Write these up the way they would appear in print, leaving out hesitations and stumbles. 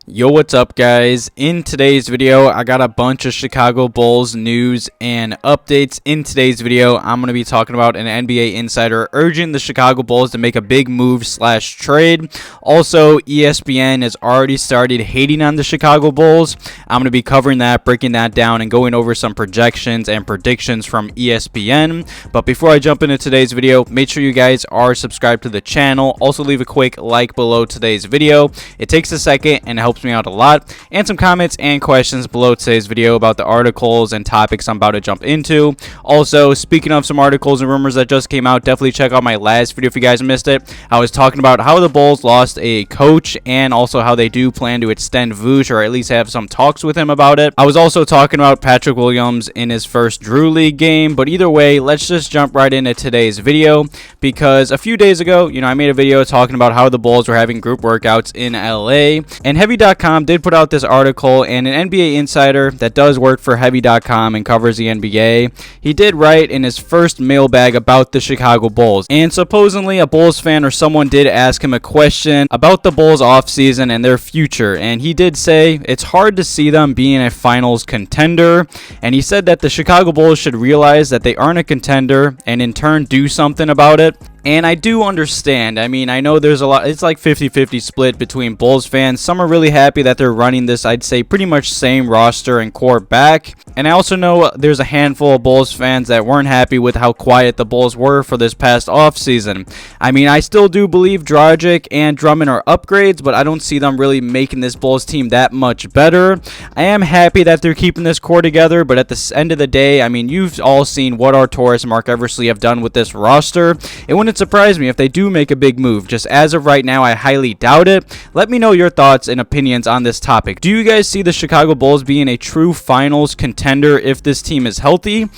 Yo, what's up, guys? In today's video, I got a bunch of Chicago Bulls news and updates. In today's video, I'm going to be talking about an NBA insider urging the Chicago Bulls to make a big move / trade. Also, ESPN has already started hating on the Chicago Bulls. I'm going to be covering that, breaking that down, and going over some projections and predictions from ESPN. But before I jump into today's video, make sure you guys are subscribed to the channel. Also, leave a quick like below today's video. It takes a second and helps me out a lot, and some comments and questions below today's video about the articles and topics I'm about to jump into. Also, speaking of some articles and rumors that just came out, definitely check out my last video if you guys missed it. I was talking about how the Bulls lost a coach and also how they do plan to extend Vuce, or at least have some talks with him about it. I was also talking about Patrick Williams in his first Drew League game, but either way, let's just jump right into today's video, because a few days ago, I made a video talking about how the Bulls were having group workouts in LA, and Heavy.com did put out this article, and an NBA insider that does work for Heavy.com and covers the NBA, he did write in his first mailbag about the Chicago Bulls, and supposedly a Bulls fan or someone did ask him a question about the Bulls offseason and their future, and he did say it's hard to see them being a finals contender, and he said that the Chicago Bulls should realize that they aren't a contender and in turn do something about it. And I do understand. I mean, I know there's a lot. It's like 50-50 split between Bulls fans. Some are really happy that they're running this, I'd say, pretty much same roster and core back. And I also know there's a handful of Bulls fans that weren't happy with how quiet the Bulls were for this past offseason. I mean, I still do believe Dragic and Drummond are upgrades, but I don't see them really making this Bulls team that much better. I am happy that they're keeping this core together, but at the end of the day, I mean, you've all seen what Arturas and Mark Eversley have done with this roster. It wouldn't surprise me if they do make a big move. Just as of right now, I highly doubt it. Let me know your thoughts and opinions on this topic. Do you guys see the Chicago Bulls being a true finals contender if this team is healthy?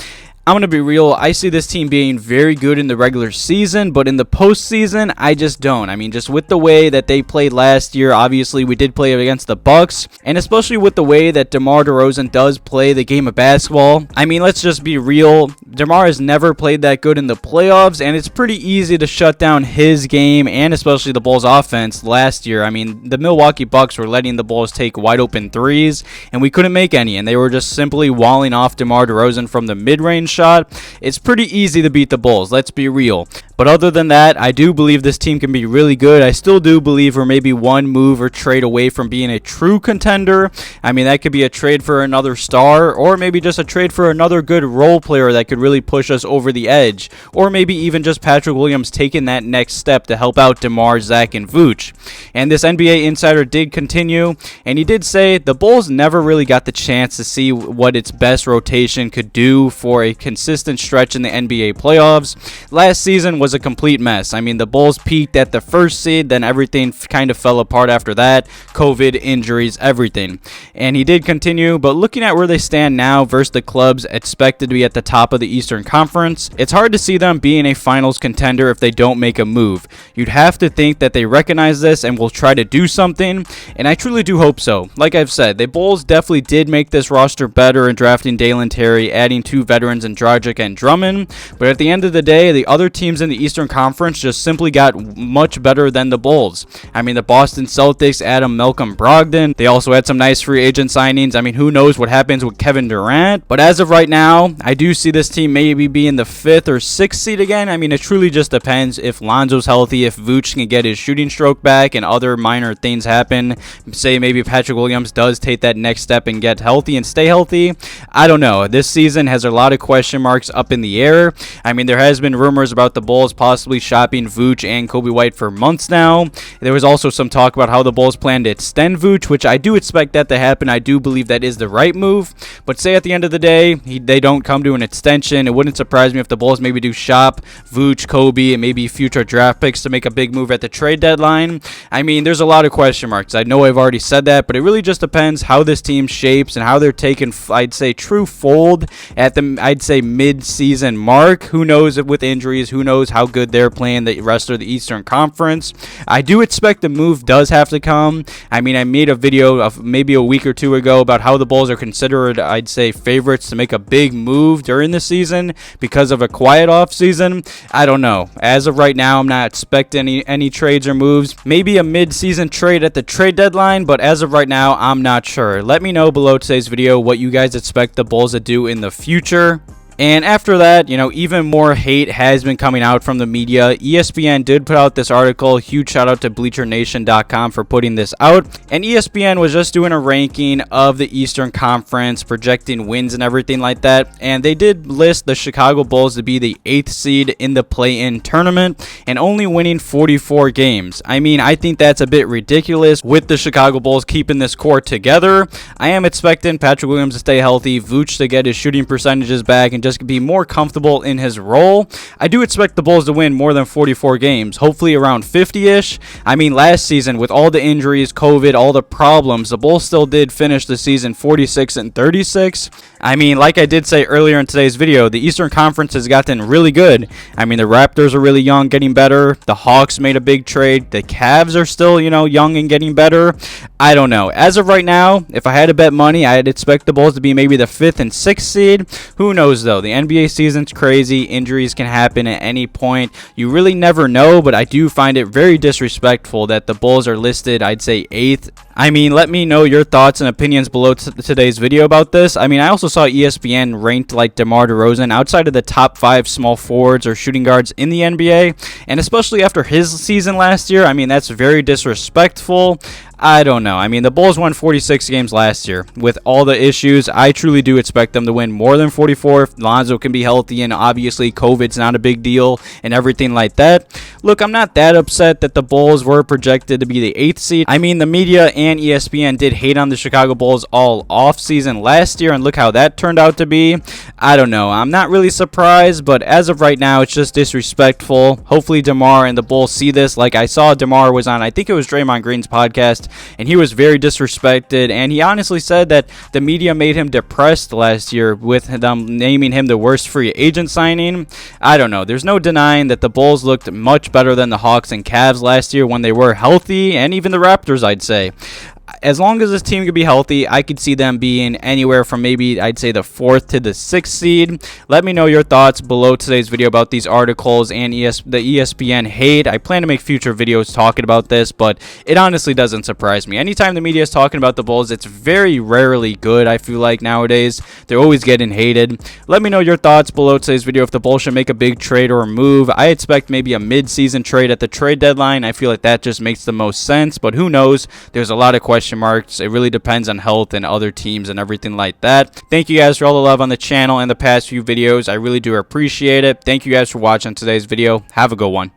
I'm going to be real, I see this team being very good in the regular season, but in the postseason, I just don't. I mean, just with the way that they played last year, obviously we did play against the Bucks, and especially with the way that DeMar DeRozan does play the game of basketball. I mean, let's just be real. DeMar has never played that good in the playoffs, and it's pretty easy to shut down his game, and especially the Bulls offense last year. I mean, the Milwaukee Bucks were letting the Bulls take wide open threes, and we couldn't make any, and they were just simply walling off DeMar DeRozan from the mid-range shot. It's pretty easy to beat the Bulls, let's be real. But other than that, I do believe this team can be really good. I still do believe we're maybe one move or trade away from being a true contender. I mean, that could be a trade for another star, or maybe just a trade for another good role player that could really push us over the edge, or maybe even just Patrick Williams taking that next step to help out DeMar, Zach, and Vuce. And this NBA insider did continue, and he did say the Bulls never really got the chance to see what its best rotation could do for a consistent stretch in the NBA playoffs. Last season was a complete mess. I mean, the Bulls peaked at the first seed, then everything kind of fell apart after that. COVID, injuries, everything. And he did continue, but looking at where they stand now versus the clubs expected to be at the top of the Eastern Conference, it's hard to see them being a finals contender if they don't make a move. You'd have to think that they recognize this and will try to do something, and I truly do hope so. Like I've said, the Bulls definitely did make this roster better in drafting Dalen, adding 2 veterans in Dragic and Drummond, but at the end of the day, the other teams in the Eastern Conference just simply got much better than the Bulls. I mean, the Boston Celtics added Malcolm Brogdon. They also had some nice free agent signings. I mean, who knows what happens with Kevin Durant, but as of right now, I do see this team maybe being the 5th or 6th seed again. I mean, it truly just depends if Lonzo's healthy, if Vuce can get his shooting stroke back, and other minor things happen. Say maybe Patrick Williams does take that next step and get healthy and stay healthy. I don't know. This season has a lot of question marks up in the air. I mean, there has been rumors about the Bulls possibly shopping Vuce and Coby White for months now. There was also some talk about how the Bulls plan to extend Vuce, which I do expect that to happen. I do believe that is the right move. But say at the end of the day, they don't come to an extension, it wouldn't surprise me if the Bulls maybe do shop Vuce, Coby, and maybe future draft picks to make a big move at the trade deadline. I mean, there's a lot of question marks. I know I've already said that, but it really just depends how this team shapes and how they're taking, I'd say, true fold at the, I'd say, mid-season mark. Who knows with injuries? Who knows how good they're playing the rest of the Eastern Conference. I do expect the move does have to come. I mean, I made a video of maybe a week or two ago about how the Bulls are considered, I'd say, favorites to make a big move during the season because of a quiet offseason. I don't know. As of right now, I'm not expecting any trades or moves. Maybe a mid-season trade at the trade deadline, but as of right now, I'm not sure. Let me know below today's video what you guys expect the Bulls to do in the future. And after that, you know, even more hate has been coming out from the media. ESPN did put out this article. Huge shout out to BleacherNation.com for putting this out. And ESPN was just doing a ranking of the Eastern Conference, projecting wins and everything like that. And they did list the Chicago Bulls to be the 8th seed in the play-in tournament and only winning 44 games. I mean, I think that's a bit ridiculous with the Chicago Bulls keeping this core together. I am expecting Patrick Williams to stay healthy, Vooch to get his shooting percentages back, and just be more comfortable in his role. I do expect the Bulls to win more than 44 games, hopefully around 50-ish. I mean, last season, with all the injuries, COVID, all the problems, the Bulls still did finish the season 46-36. I mean, like I did say earlier in today's video, the Eastern Conference has gotten really good. I mean, the Raptors are really young, getting better. The Hawks made a big trade. The Cavs are still, you know, young and getting better. I don't know. As of right now, if I had to bet money, I'd expect the Bulls to be maybe the 5th and 6th seed. Who knows, though? The NBA season's crazy. Injuries can happen at any point. You really never know, but I do find it very disrespectful that the Bulls are listed, I'd say, 8th. I mean, let me know your thoughts and opinions below today's video about this. I mean, I also saw ESPN ranked like DeMar DeRozan outside of the top 5 small forwards or shooting guards in the NBA, and especially after his season last year, I mean, that's very disrespectful. I don't know. I mean, the Bulls won 46 games last year. With all the issues, I truly do expect them to win more than 44 if Lonzo can be healthy, and obviously COVID's not a big deal and everything like that. Look, I'm not that upset that the Bulls were projected to be the 8th seed. I mean, the media and ESPN did hate on the Chicago Bulls all off-season last year, and look how that turned out to be. I don't know. I'm not really surprised, but as of right now, it's just disrespectful. Hopefully DeMar and the Bulls see this. Like I saw DeMar was on, I think it was Draymond Green's podcast, and he was very disrespected, and he honestly said that the media made him depressed last year with them naming him the worst free agent signing. I don't know. There's no denying that the Bulls looked much better than the Hawks and Cavs last year when they were healthy, and even the Raptors, I'd say. As long as this team could be healthy, I could see them being anywhere from maybe, I'd say, the 4th to the 6th seed. Let me know your thoughts below today's video about these articles and the ESPN hate. I plan to make future videos talking about this, but it honestly doesn't surprise me. Anytime the media is talking about the Bulls, it's very rarely good, I feel like, nowadays. They're always getting hated. Let me know your thoughts below today's video if the Bulls should make a big trade or a move. I expect maybe a mid-season trade at the trade deadline. I feel like that just makes the most sense, but who knows? There's a lot of question marks. It really depends on health and other teams and everything like that. Thank you guys for all the love on the channel and the past few videos. I really do appreciate it. Thank you guys for watching today's video. Have a good one.